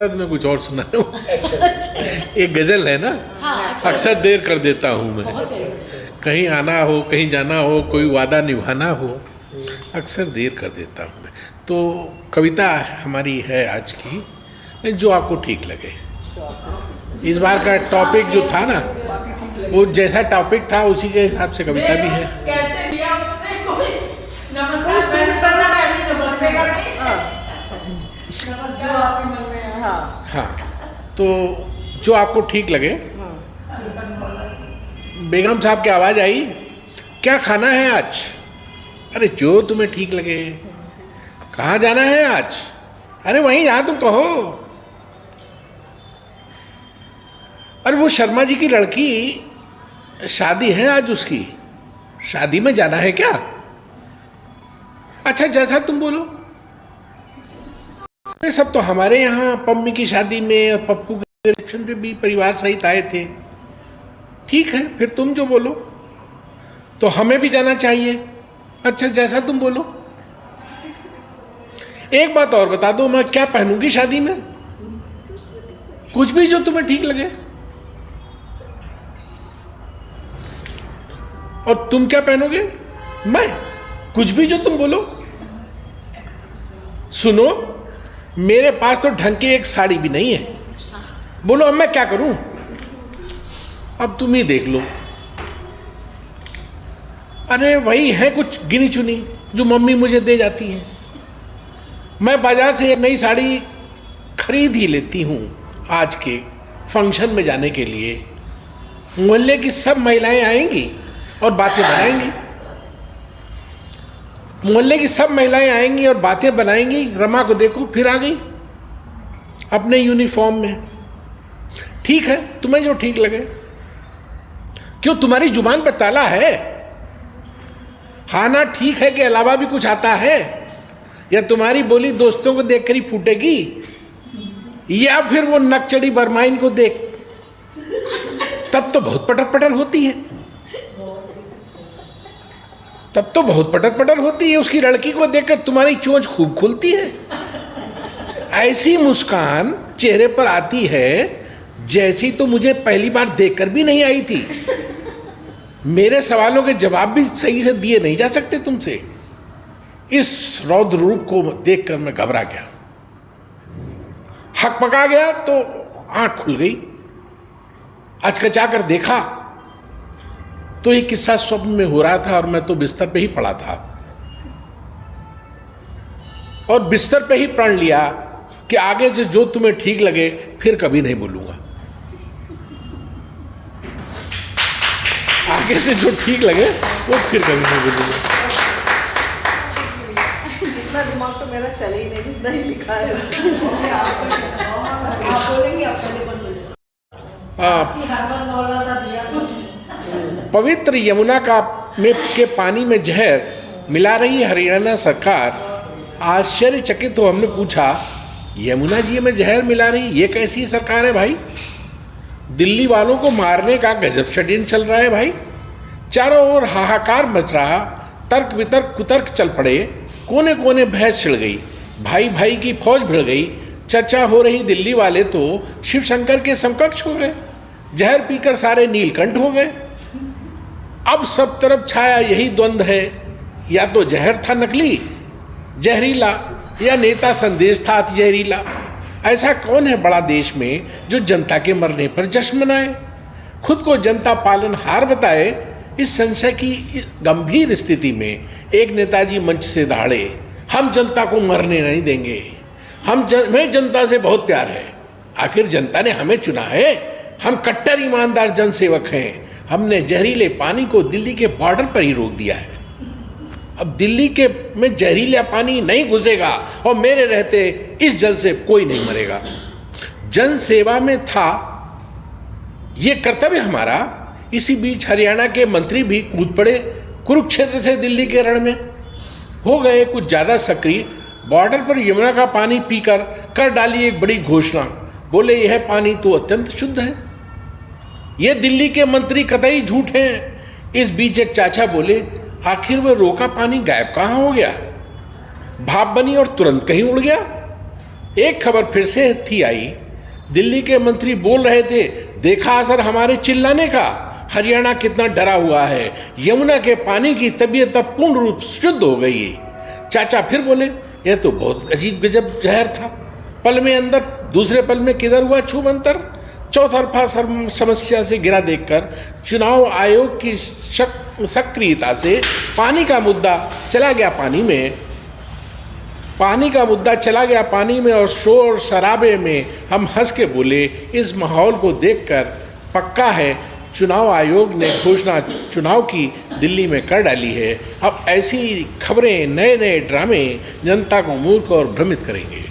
मैं कुछ और सुना रहा हूँ। एक गजल है ना, अक्सर देर कर देता हूँ मैं, कहीं आना हो कहीं जाना हो कोई वादा निभाना हो, अक्सर देर कर देता हूँ मैं। तो कविता हमारी है आज की, जो आपको ठीक लगे। इस बार का टॉपिक जो था ना, वो जैसा टॉपिक था उसी के हिसाब से कविता भी है। कैसे दिया उसने कोई नमस्कार जो आपके मन में है। हाँ, तो जो आपको ठीक लगे। बेगम साहब की आवाज़ आई, क्या खाना है आज? अरे जो तुम्हें ठीक लगे। कहाँ जाना है आज? अरे वहीं जहाँ तुम कहो। अरे वो शर्मा जी की लड़की, शादी है आज उसकी, शादी में जाना है क्या? अच्छा जैसा तुम बोलो। ये सब तो हमारे यहाँ पम्मी की शादी में और पप्पू के रिसेप्शन पे भी परिवार सहित आए थे। ठीक है, फिर तुम जो बोलो। तो हमें भी जाना चाहिए। अच्छा जैसा तुम बोलो। एक बात और बता दो, मैं क्या पहनूंगी शादी में? कुछ भी जो तुम्हें ठीक लगे। और तुम क्या पहनोगे? मैं कुछ भी जो तुम बोलो। सुनो, मेरे पास तो ढंग की एक साड़ी भी नहीं है। बोलो अब मैं क्या करूं? अब तुम ही देख लो। अरे वही है कुछ गिनी चुनी जो मम्मी मुझे दे जाती है। मैं बाजार से एक नई साड़ी खरीद ही लेती हूं आज के फंक्शन में जाने के लिए। मोहल्ले की सब महिलाएं आएंगी और बातें बनाएंगी। मोहल्ले की सब महिलाएं आएंगी और बातें बनाएंगी। रमा को देखो फिर आ गई अपने यूनिफॉर्म में। ठीक है, तुम्हें जो ठीक लगे। क्यों, तुम्हारी जुबान पे ताला है? हाँ ना, ठीक है के अलावा भी कुछ आता है? या तुम्हारी बोली दोस्तों को देखकर ही फूटेगी, या फिर वो नकचड़ी बरमाइन को देख? तब तो बहुत पटर पटर होती है। तब तो बहुत पटर पटर होती है। उसकी लड़की को देखकर तुम्हारी चोंच खूब खुलती है। ऐसी मुस्कान चेहरे पर आती है जैसी तो मुझे पहली बार देखकर भी नहीं आई थी। मेरे सवालों के जवाब भी सही से दिए नहीं जा सकते तुमसे। इस रौद्र रूप को देखकर मैं घबरा गया, हकपका गया, तो आंख खुल गई। अचकचा कर देखा तो ये किस्सा स्वप्न में हो रहा था और मैं तो बिस्तर पे ही पड़ा था। और बिस्तर पे ही प्रण लिया कि आगे से जो तुम्हें ठीक लगे फिर कभी नहीं बोलूंगा। आगे से जो ठीक लगे वो फिर कभी नहीं बोलूंगा। इतना दिमाग तो मेरा चले ही नहीं जितना ही लिखा है। आप बोलेंगे आप पहले बोल। पवित्र यमुना के पानी में जहर मिला रही हरियाणा सरकार। आश्चर्यचकित हो हमने पूछा, यमुना जी में जहर मिला रही, ये कैसी सरकार है भाई? दिल्ली वालों को मारने का गजब षड्यंत्र चल रहा है भाई। चारों ओर हाहाकार मच रहा, तर्क वितर्क कुतर्क चल पड़े, कोने कोने बहस छिड़ गई, भाई भाई की फौज भिड़ गई। चर्चा हो रही दिल्ली वाले तो शिव शंकर के समकक्ष हो गए, जहर पीकर सारे नीलकंठ हो गए। अब सब तरफ छाया यही द्वंद्व है, या तो जहर था नकली जहरीला, या नेता संदेश था अति जहरीला। ऐसा कौन है बड़ा देश में जो जनता के मरने पर जश्न मनाए, खुद को जनता पालन हार बताए? इस संशय की गंभीर स्थिति में एक नेताजी मंच से दहाड़े, हम जनता को मरने नहीं देंगे, हमें जनता से बहुत प्यार है। आखिर जनता ने हमें चुना है, हम कट्टर ईमानदार जनसेवक हैं। हमने जहरीले पानी को दिल्ली के बॉर्डर पर ही रोक दिया है। अब दिल्ली के में जहरीला पानी नहीं घुसेगा और मेरे रहते इस जल से कोई नहीं मरेगा। जन सेवा में था ये कर्तव्य हमारा। इसी बीच हरियाणा के मंत्री भी कूद पड़े कुरुक्षेत्र से दिल्ली के रण में, हो गए कुछ ज़्यादा सक्रिय। बॉर्डर पर यमुना का पानी पीकर कर डाली एक बड़ी घोषणा। बोले यह पानी तो अत्यंत शुद्ध है। ये दिल्ली के मंत्री कतई झूठ हैं। इस बीच एक चाचा बोले, आखिर वह रोका पानी गायब कहाँ हो गया? भाप बनी और तुरंत कहीं उड़ गया। एक खबर फिर से थी आई, दिल्ली के मंत्री बोल रहे थे, देखा असर हमारे चिल्लाने का, हरियाणा कितना डरा हुआ है, यमुना के पानी की तबीयत अब पूर्ण रूप शुद्ध हो गई है। चाचा फिर बोले, यह तो बहुत अजीब गजब जहर था, पल में अंदर, दूसरे पल में किधर हुआ छूमंतर। चौतरफा समस्या से घिरा देखकर चुनाव आयोग की सक्रियता से पानी का मुद्दा चला गया पानी में और शोर शराबे में हम हंस के बोले। इस माहौल को देखकर पक्का है चुनाव आयोग ने घोषणा चुनाव की दिल्ली में कर डाली है। अब ऐसी खबरें, नए नए ड्रामे जनता को मूर्ख और भ्रमित करेंगे।